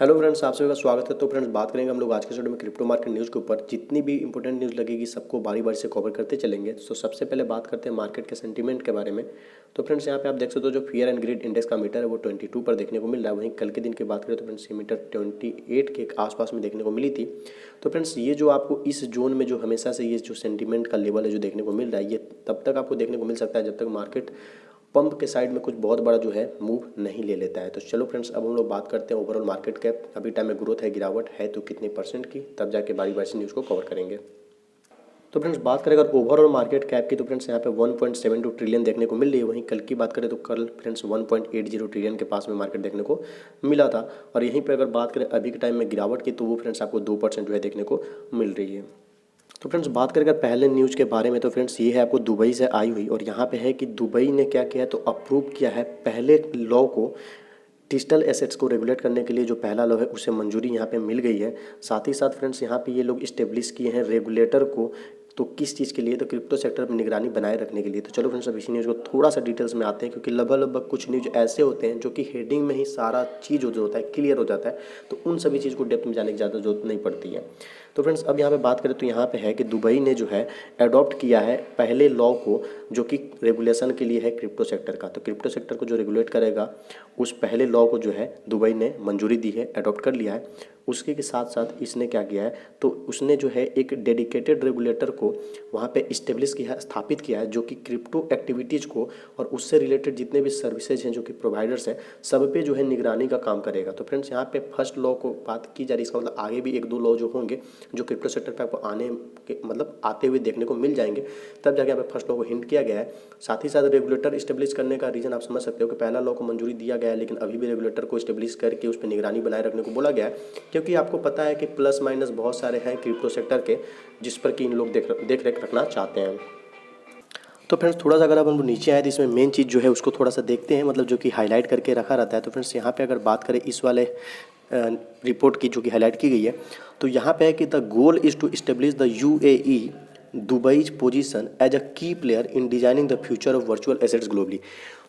Hello friends, आप सभी का स्वागत है। तो फ्रेंड्स, बात करेंगे हम लोग आज के वीडियो में क्रिप्टो मार्केट न्यूज़ के ऊपर। जितनी भी इंपॉर्टेंट न्यूज़ लगेगी सबको बारी बारी से कवर करते चलेंगे। तो सबसे पहले बात करते हैं मार्केट के सेंटीमेंट के बारे में। तो फ्रेंड्स, यहाँ पे आप देख सकते हो जो फियर एंड ग्रीड इंडेक्स का मीटर है वो 22 पर देखने को मिल रहा है। वहीं कल के दिन की बात करें तो फ्रेंड्स ये मीटर 28 के आसपास में देखने को मिली थी। तो फ्रेंड्स, ये जो आपको इस जोन में जो हमेशा से ये जो सेंटीमेंट का लेवल है जो देखने को मिल रहा है, ये तब तक आपको देखने को मिल सकता है जब तक मार्केट पंप के साइड में कुछ बहुत बड़ा जो है मूव नहीं ले लेता है। तो चलो फ्रेंड्स, अब हम लोग बात करते हैं ओवरऑल मार्केट कैप। अभी टाइम में ग्रोथ है, गिरावट है तो कितने परसेंट की, तब जाके बारी बारी से न्यूज़ को कवर करेंगे। तो फ्रेंड्स, बात करें अगर ओवरऑल मार्केट कैप की तो फ्रेंड्स यहाँ पे 1.72 ट्रिलियन देखने को मिल रही है। वहीं कल की बात करें तो कल फ्रेंड्स 1.80 ट्रिलियन के पास में मार्केट देखने को मिला था। और यहीं पे अगर बात करें अभी के टाइम में गिरावट की तो वो फ्रेंड्स आपको 2% जो है देखने को मिल रही है। तो फ्रेंड्स, बात करें अगर पहले न्यूज़ के बारे में तो फ्रेंड्स ये है आपको दुबई से आई हुई। और यहाँ पे है कि दुबई ने क्या किया है तो अप्रूव किया है पहले लॉ को, डिजिटल एसेट्स को रेगुलेट करने के लिए जो पहला लॉ है उसे मंजूरी यहाँ पे मिल गई है। साथ ही साथ फ्रेंड्स यहाँ पे ये लोग इस्टेब्लिश किए हैं रेगुलेटर को। तो किस चीज़ के लिए, तो क्रिप्टो सेक्टर में निगरानी बनाए रखने के लिए। तो चलो फ्रेंड्स, अब इसी न्यूज़ को थोड़ा सा डिटेल्स में आते हैं, क्योंकि लगभग कुछ न्यूज़ ऐसे होते हैं जो कि हेडिंग में ही सारा चीज़ जो होता है क्लियर हो जाता है। तो उन सभी चीज़ को डेप्थ में जाने की ज़्यादा जरूरत नहीं पड़ती है। तो फ्रेंड्स, अब यहाँ पे बात करें तो यहाँ पे है कि दुबई ने जो है अडॉप्ट किया है पहले लॉ को जो कि रेगुलेशन के लिए है क्रिप्टो सेक्टर का। तो क्रिप्टो सेक्टर को जो रेगुलेट करेगा उस पहले लॉ को जो है दुबई ने मंजूरी दी है, अडॉप्ट कर लिया है। उसके के साथ साथ इसने क्या किया है तो उसने जो है एक डेडिकेटेड रेगुलेटर को वहाँ पे इस्टेब्लिश किया है, स्थापित किया है, जो कि क्रिप्टो एक्टिविटीज़ को और उससे रिलेटेड जितने भी सर्विसेज हैं जो कि प्रोवाइडर्स हैं सब पे जो है निगरानी का काम करेगा। तो फ्रेंड्स, यहाँ पे फर्स्ट लॉ को बात की जा रही है, इसका मतलब आगे भी एक दो लॉ जो होंगे जो क्रिप्टो सेक्टर पे आपको आने के मतलब आते हुए देखने को मिल जाएंगे, तब जाके यहाँ पे फर्स्ट लॉ को हिंट किया गया है। साथ ही साथ रेगुलेटर इस्टेब्लिश करने का रीज़न आप समझ सकते हो कि पहला लॉ को मंजूरी दिया गया है लेकिन अभी भी रेगुलेटर को इस्टेब्लिश करके उस पर निगरानी बनाए रखने को बोला गया है, क्योंकि आपको पता है कि प्लस माइनस बहुत सारे हैं क्रिप्टो सेक्टर के जिस पर कि इन लोग देख रेख रखना चाहते हैं। तो फ्रेंड्स, थोड़ा सा अगर अब हम लोग नीचे आए तो इसमें मेन चीज़ जो है उसको थोड़ा सा देखते हैं, मतलब जो कि हाईलाइट करके रखा रहता है। तो फ्रेंड्स, यहाँ पे अगर बात करें इस वाले रिपोर्ट की जो कि हाईलाइट की गई है, तो यहाँ पे है कि the goal is to establish the UAE Dubai's position as a key player in designing the future of virtual assets globally.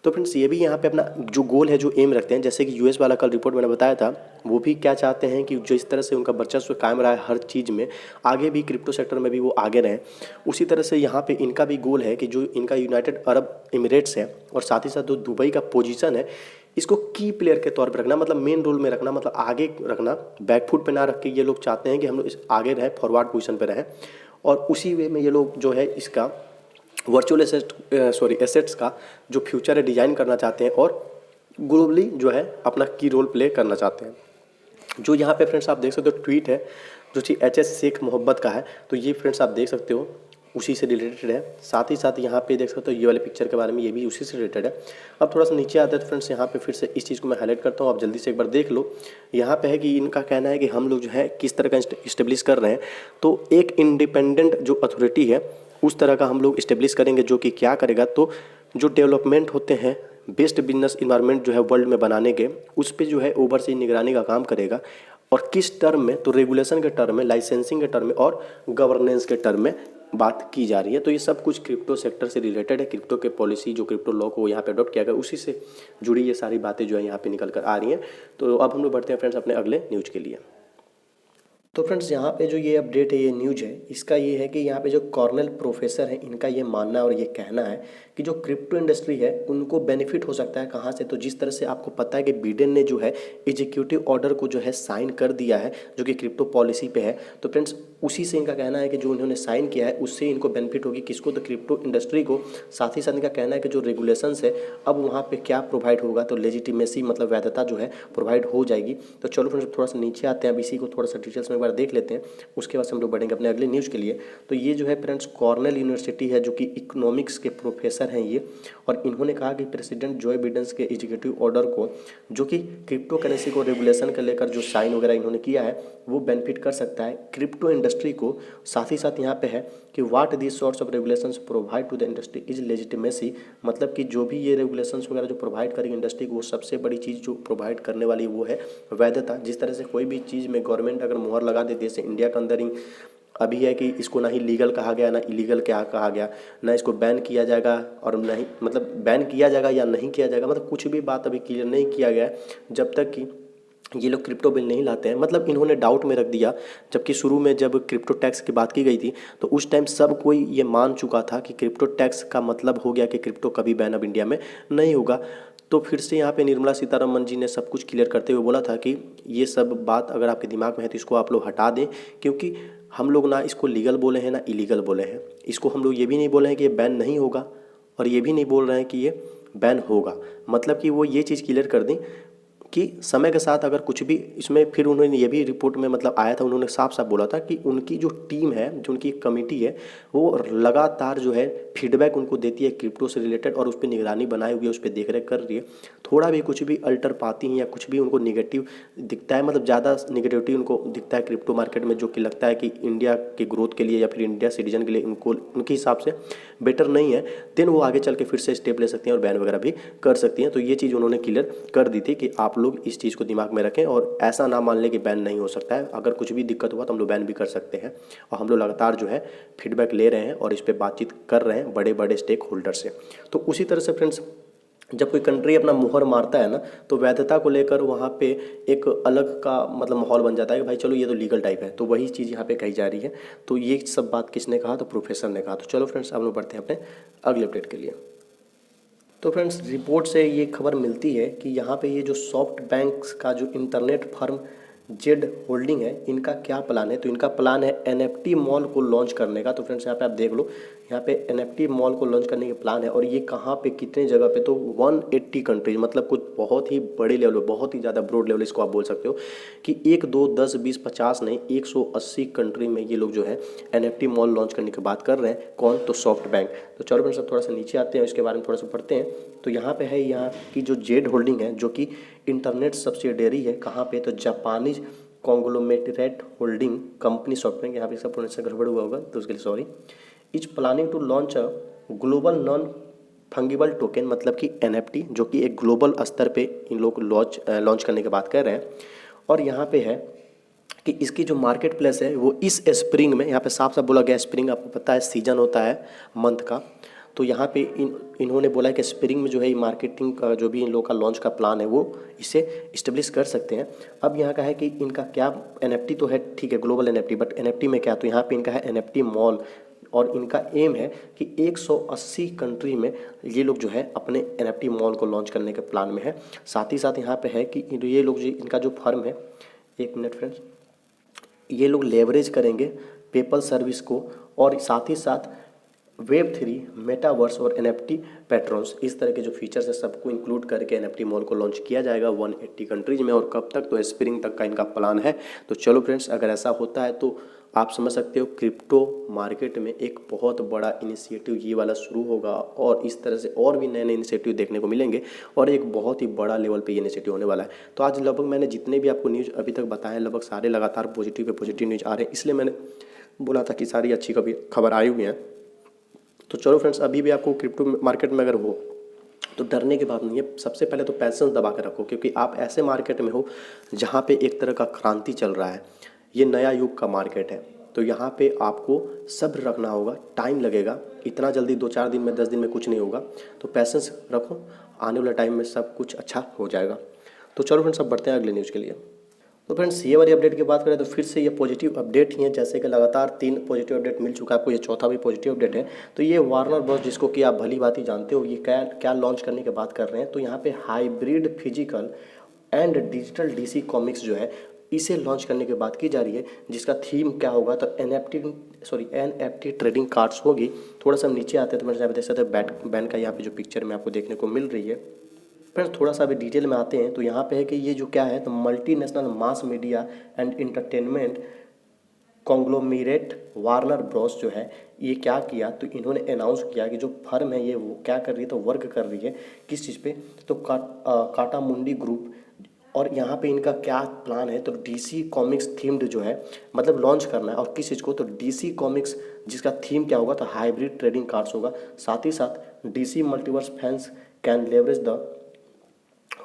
तो फ्रेंड्स, ये भी यहाँ पे अपना जो गोल है, जो एम रखते हैं, जैसे कि यूएस वाला कल रिपोर्ट मैंने बताया था, वो भी क्या चाहते हैं कि जिस तरह से उनका वर्चस्व कायम रहा है हर चीज़ में, आगे भी क्रिप्टो सेक्टर में भी वो आगे रहें। उसी तरह से यहाँ पे इनका भी गोल है कि जो इनका यूनाइटेड अरब एमिरेट्स है और साथ ही साथ जो दुबई का पोजीशन है इसको की प्लेयर के तौर पर रखना, मतलब मेन रोल में रखना, मतलब आगे रखना, बैकफुट पे ना रख के ये लोग चाहते हैं कि हम लोग इस आगे रहें, फॉरवर्ड पोजीशन पे रहें। और उसी वे में ये लोग जो है इसका वर्चुअल एसेट्स का जो फ्यूचर है डिज़ाइन करना चाहते हैं और ग्लोबली जो है अपना की रोल प्ले करना चाहते हैं। जो यहाँ पे फ्रेंड्स आप देख सकते हो ट्वीट है जो कि एच.एस. शेख मोहब्बत का है। तो ये फ्रेंड्स आप देख सकते हो उसी से रिलेटेड है। साथ ही साथ यहाँ पे देख सकते हो ये वाले पिक्चर के बारे में, ये भी उसी से रिलेटेड है। अब थोड़ा सा नीचे आता है तो फ्रेंड्स यहाँ पे फिर से इस चीज़ को मैं हाईलाइट करता हूँ, आप जल्दी से एक बार देख लो। यहाँ पे है कि इनका कहना है कि हम लोग जो है किस तरह का इस्टेब्लिश कर रहे हैं, तो एक इंडिपेंडेंट जो अथॉरिटी है उस तरह का हम लोग इस्टेब्लिश करेंगे, जो कि क्या करेगा तो जो डेवलपमेंट होते हैं बेस्ट बिजनेस इन्वायरमेंट जो है वर्ल्ड में बनाने के, उस पर जो है ओवरसी निगरानी का काम करेगा। और किस टर्म में, तो रेगुलेशन के टर्म में, लाइसेंसिंग के टर्म में और गवर्नेंस के टर्म में बात की जा रही है। तो ये सब कुछ क्रिप्टो सेक्टर से रिलेटेड है। क्रिप्टो के पॉलिसी जो क्रिप्टो लॉ को यहाँ पे अडॉप्ट किया गया उसी से जुड़ी ये सारी बातें जो है यहाँ पे निकल कर आ रही हैं। तो अब हम लोग बढ़ते हैं फ्रेंड्स अपने अगले न्यूज़ के लिए। तो फ्रेंड्स, यहाँ पे जो ये अपडेट है, ये न्यूज है, इसका ये है कि यहाँ पे जो कॉर्नेल प्रोफेसर है इनका ये मानना है और ये कहना है कि जो क्रिप्टो इंडस्ट्री है उनको बेनिफिट हो सकता है। कहाँ से, तो जिस तरह से आपको पता है कि बिडेन ने जो है एग्जीक्यूटिव ऑर्डर को जो है साइन कर दिया है जो कि क्रिप्टो पॉलिसी पे है। तो फ्रेंड्स, उसी से इनका कहना है कि जो उन्होंने साइन किया है उससे इनको बेनिफिट होगी, किसको, तो क्रिप्टो इंडस्ट्री को। साथ ही साथ इनका कहना है कि जो रेगुलेशंस है अब वहाँ पे क्या प्रोवाइड होगा, तो लेजिटिमेसी मतलब वैधता जो है प्रोवाइड हो जाएगी। तो चलो फ्रेंड्स, थोड़ा सा नीचे आते हैं, अब इसी को थोड़ा सा डिटेल्स में एक बार देख लेते हैं, उसके बाद हम लोग बढ़ेंगे अपने अगले न्यूज़ के लिए। तो ये जो है फ्रेंड्स कॉर्नेल यूनिवर्सिटी है जो कि इकोनॉमिक्स के प्रोफेसर हैं ये, और इन्होंने कहा कि प्रेसिडेंट जो बिडेन के एग्जीक्यूटिव ऑर्डर को जो कि क्रिप्टो करेंसी को रेगुलेशन को लेकर जो साइन वगैरह इन्होंने किया है वो बेनिफिट कर सकता है क्रिप्टो इंडस्ट्री को। साथ ही साथ यहाँ पे है कि what this sorts of regulations provide to the industry is legitimacy, मतलब कि जो भी ये रेगुलेशंस वगैरह जो प्रोवाइड करेगी इंडस्ट्री को, वो सबसे बड़ी चीज़ जो प्रोवाइड करने वाली वो है वैधता। जिस तरह से कोई भी चीज़ में गवर्नमेंट अगर मुहर लगा देती है, जैसे इंडिया के अंदर ही अभी है कि इसको ना ही लीगल कहा गया ना इलीगल क्या कहा गया, ना इसको बैन किया जाएगा और नहीं, मतलब बैन किया जाएगा या नहीं किया जाएगा, मतलब कुछ भी बात अभी क्लियर नहीं किया गया है जब तक कि ये लोग क्रिप्टो बिल नहीं लाते हैं, मतलब इन्होंने डाउट में रख दिया। जबकि शुरू में जब क्रिप्टो टैक्स की बात की गई थी तो उस टाइम सब कोई ये मान चुका था कि क्रिप्टो टैक्स का मतलब हो गया कि क्रिप्टो कभी बैन अब इंडिया में नहीं होगा। तो फिर से यहाँ पे निर्मला सीतारमन जी ने सब कुछ क्लियर करते हुए बोला था कि ये सब बात अगर आपके दिमाग में है तो इसको आप लोग हटा दें, क्योंकि हम लोग ना इसको लीगल बोले हैं ना इलीगल बोले हैं। इसको हम लोग ये भी नहीं बोले हैं कि ये बैन नहीं होगा और ये भी नहीं बोल रहे हैं कि ये बैन होगा। मतलब कि वो ये चीज़ क्लियर कर दें कि समय के साथ अगर कुछ भी इसमें, फिर उन्होंने ये भी रिपोर्ट में मतलब आया था, उन्होंने साफ साफ बोला था कि उनकी जो टीम है, जो उनकी कमेटी है, वो लगातार जो है फीडबैक उनको देती है क्रिप्टो से रिलेटेड और उस पर निगरानी बनाई हुई है, उस पर देख रेख कर रही है। थोड़ा भी कुछ भी अल्टर पाती हैं या कुछ भी उनको निगेटिव दिखता है, मतलब ज़्यादा निगेटिविटी उनको दिखता है क्रिप्टो मार्केट में, जो कि लगता है कि इंडिया के ग्रोथ के लिए या फिर इंडिया सिटीजन के लिए उनको उनके हिसाब से बेटर नहीं है, देन वो आगे चल के फिर से स्टेप ले सकती हैं और बैन वगैरह भी कर सकती हैं। तो ये चीज़ उन्होंने क्लियर कर दी थी कि आप लोग इस चीज़ को दिमाग में रखें और ऐसा ना मान लें कि बैन नहीं हो सकता है। अगर कुछ भी दिक्कत हुआ तो हम लोग बैन भी कर सकते हैं और हम लोग लगातार जो है फीडबैक ले रहे हैं और इस पर बातचीत कर रहे हैं बड़े बड़े स्टेक होल्डर से। तो उसी तरह से फ्रेंड्स, जब कोई कंट्री अपना मुहर मारता है ना, तो वैधता को लेकर वहाँ पे एक अलग का मतलब माहौल बन जाता है कि भाई चलो ये तो लीगल टाइप है। तो वही चीज़ यहाँ पे कही जा रही है। तो ये सब बात किसने कहा? तो प्रोफेसर ने कहा। तो चलो फ्रेंड्स, अब लोग बढ़ते हैं अपने अगले अपडेट के लिए। तो फ्रेंड्स, रिपोर्ट से ये खबर मिलती है कि यहाँ पे ये जो सॉफ्ट बैंक्स का जो इंटरनेट फर्म जेड होल्डिंग है, इनका क्या प्लान है? तो इनका प्लान है एनएफटी मॉल को लॉन्च करने का। तो फ्रेंड्स, यहाँ पे आप देख लो, यहाँ पे एनएफटी मॉल को लॉन्च करने का प्लान है और ये कहाँ पे, कितने जगह पे? तो 180 कंट्रीज, मतलब कुछ बहुत ही बड़े लेवल पे, बहुत ही ज़्यादा ब्रॉड लेवल इसको आप बोल सकते हो कि 1 2 10 20 50 नहीं, 180 कंट्री में ये लोग जो है एनएफटी मॉल लॉन्च करने की बात कर रहे हैं। कौन? तो सॉफ्ट बैंक। तो चलो फ्रेंड्स, थोड़ा सा नीचे आते हैं, इसके बारे में थोड़ा सा पढ़ते हैं। तो यहाँ पे है, यहाँ की जो जेड होल्डिंग है, जो कि इंटरनेट सब्सिडरी है, कहाँ पे? तो Japanese conglomerate holding company software, यहाँ पे सब प्रोनाउंसिएशन गड़बड़ हुआ होगा तो उसके लिए sorry. Is planning to launch a global non fungible token, मतलब कि एनएफटी, जो कि एक ग्लोबल स्तर पे इन लोग लॉन्च करने की बात कर रहे हैं। और यहाँ पे है कि इसकी जो मार्केट प्लेस है वो इस स्प्रिंग में, यहाँ पे साफ साफ बोला गया स्प्रिंग, आपको पता है सीजन होता है मंथ का। तो यहाँ पे इन्होंने बोला है कि स्प्रिंग में जो है मार्केटिंग का जो भी इन लोगों का लॉन्च का प्लान है वो इसे इस्टेब्लिश कर सकते हैं। अब यहाँ का है कि इनका क्या, एनएफटी तो है ठीक है, ग्लोबल एनएफटी, बट एनएफटी में क्या? तो यहाँ पे इनका है एनएफटी मॉल और इनका एम है कि 180 कंट्री में ये लोग जो है अपने एनएफटी मॉल को लॉन्च करने के प्लान में है। साथ ही साथ यहाँ पे है कि ये लोग जो इनका जो फर्म है, एक मिनट फ्रेंड्स, ये लोग लेवरेज करेंगे पेपल सर्विस को और साथ ही साथ Web3, मेटावर्स और एनएफटी पैट्रॉन्स, इस तरह के जो फीचर्स है सबको इंक्लूड करके एनएफटी मॉल को लॉन्च किया जाएगा 180 कंट्रीज में। और कब तक? तो स्प्रिंग तक का इनका प्लान है। तो चलो फ्रेंड्स, अगर ऐसा होता है तो आप समझ सकते हो क्रिप्टो मार्केट में एक बहुत बड़ा इनिशिएटिव ये वाला शुरू होगा और इस तरह से और भी नए नए इनिशिएटिव देखने को मिलेंगे और एक बहुत ही बड़ा लेवल पे ये इनिशिएटिव होने वाला है। तो आज लगभग मैंने जितने भी आपको न्यूज़ अभी तक बताए लगभग सारे लगातार पॉजिटिव पे पॉजिटिव न्यूज़ आ रहे हैं, इसलिए मैंने बोला था कि सारी अच्छी कभी खबर आई हुई हैं। तो चलो फ्रेंड्स, अभी भी आपको क्रिप्टो मार्केट में अगर हो तो डरने की बात नहीं है। सबसे पहले तो पैसेंस दबा कर रखो, क्योंकि आप ऐसे मार्केट में हो जहाँ पे एक तरह का क्रांति चल रहा है। ये नया युग का मार्केट है, तो यहाँ पे आपको सब्र रखना होगा, टाइम लगेगा, इतना जल्दी 2 4 दिन में 10 दिन में कुछ नहीं होगा। तो पैसेंस रखो, आने वाले टाइम में सब कुछ अच्छा हो जाएगा। तो चलो फ्रेंड्स, अब बढ़ते हैं अगले न्यूज़ के लिए। तो फ्रेंड्स, ये वाली अपडेट की बात करें तो फिर से ये पॉजिटिव अपडेट ही है। जैसे कि लगातार 3 पॉजिटिव अपडेट मिल चुका है आपको, ये चौथा भी पॉजिटिव अपडेट है। तो ये वार्नर ब्रॉस, जिसको कि आप भली भांति जानते हो, ये क्या क्या लॉन्च करने की बात कर रहे हैं। तो यहाँ पे hybrid physical and digital DC comics जो है इसे लॉन्च करने की बात की जा रही है, जिसका थीम क्या होगा? तो एनएफटी ट्रेडिंग कार्ड्स होगी। थोड़ा सा नीचे आते हैं तो मेरे यहाँ पे देख सकते हैं बैन का यहाँ पे जो पिक्चर में आपको देखने को मिल रही है। फ्रेंड्स, थोड़ा सा अभी डिटेल में आते हैं। तो यहाँ पे है कि ये जो क्या है, तो multinational mass media and entertainment conglomerate Warner Bros जो है ये क्या किया, तो इन्होंने अनाउंस किया कि जो फर्म है ये वो क्या कर रही है, तो वर्क कर रही है किस चीज़ पे? तो काटा मुंडी ग्रुप। और यहाँ पे इनका क्या प्लान है? तो डीसी कॉमिक्स थीम्ड जो है, मतलब लॉन्च करना है। और किस चीज़ को? तो डीसी कॉमिक्स, जिसका थीम क्या होगा? तो हाइब्रिड ट्रेडिंग कार्ड्स होगा। साथ ही साथ DC multiverse fans can leverage the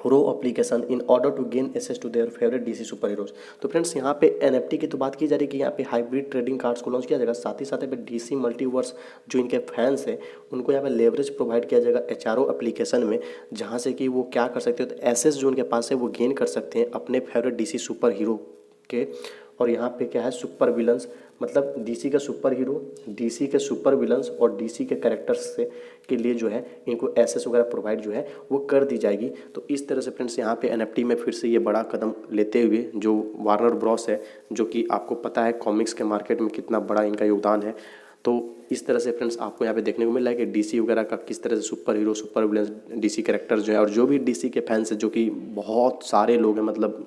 row application in order to gain access to their favourite DC super heroes. तो फ्रेंड्स यहाँ पे एनएफटी की तो बात की जा रही है कि यहाँ पे हाइब्रिड ट्रेडिंग कार्ड्स को लॉन्च किया जाएगा, साथ ही साथ यहाँ पे डीसी मल्टीवर्स जो इनके फैंस हैं उनको यहाँ पे लेवरेज प्रोवाइड किया जाएगा एचआरओ एप्लीकेशन में, जहाँ से कि वो क्या कर सकते हो, तो एसेस जो उनके पास है वो गेन कर सकते हैं अपने फेवरेट डीसी सुपर हीरो के। और यहाँ पे क्या है, सुपर विलन्स, मतलब डीसी का सुपर हीरो, डीसी के सुपर विलन्स और डीसी के कैरेक्टर्स से के लिए जो है इनको एसेस वगैरह प्रोवाइड जो है वो कर दी जाएगी। तो इस तरह से फ्रेंड्स यहाँ पे एनएफटी में फिर से ये बड़ा कदम लेते हुए जो वार्नर ब्रॉस है, जो कि आपको पता है कॉमिक्स के मार्केट में कितना बड़ा इनका योगदान है, तो इस तरह से फ्रेंड्स आपको यहाँ पे देखने को मिल रहा है कि डीसी वगैरह का किस तरह से super hero, super villains, DC characters जो है और जो भी डीसी के फैंस हैं, जो कि बहुत सारे लोग हैं, मतलब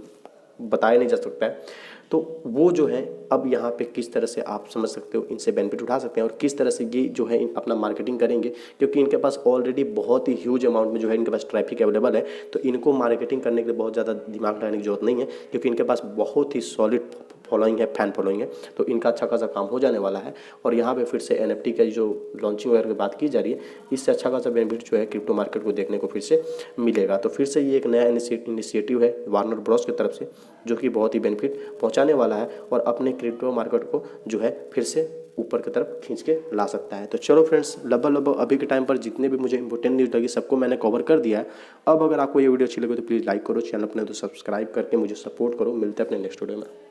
बताया नहीं जा सकता है, तो वो जो है अब यहाँ पे किस तरह से आप समझ सकते हो, इनसे बेनिफिट उठा सकते हैं और किस तरह से ये जो है अपना मार्केटिंग करेंगे, क्योंकि इनके पास ऑलरेडी बहुत ही ह्यूज अमाउंट में जो है इनके पास ट्रैफिक अवेलेबल है। तो इनको मार्केटिंग करने के लिए बहुत ज़्यादा दिमाग लगाने की जरूरत नहीं है, क्योंकि इनके पास बहुत ही सॉलिड फॉलोइंग है, फैन फॉलोइंग है, तो इनका अच्छा खासा काम हो जाने वाला है। और यहाँ पे फिर से एनएफटी का जो लॉन्चिंग वगैरह की बात की जा रही है, इससे अच्छा खासा बेनिफिट जो है क्रिप्टो मार्केट को देखने को फिर से मिलेगा। तो फिर से ये एक नया इनिशिएटिव है वार्नर ब्रॉस की तरफ से, जो कि बहुत ही बेनिफिट पहुँचाने वाला है और अपने क्रिप्टो मार्केट को जो है फिर से ऊपर की तरफ खींच के ला सकता है। तो चलो फ्रेंड्स, लगभग अभी के टाइम पर जितने भी मुझे इंपॉर्टेंट न्यूज़ लगी सबको मैंने कवर कर दिया है। अब अगर आपको ये वीडियो अच्छी लगे तो प्लीज़ लाइक करो, चैनल अपने तो सब्सक्राइब करके मुझे सपोर्ट करो। मिलते हैं अपने नेक्स्ट वीडियो में।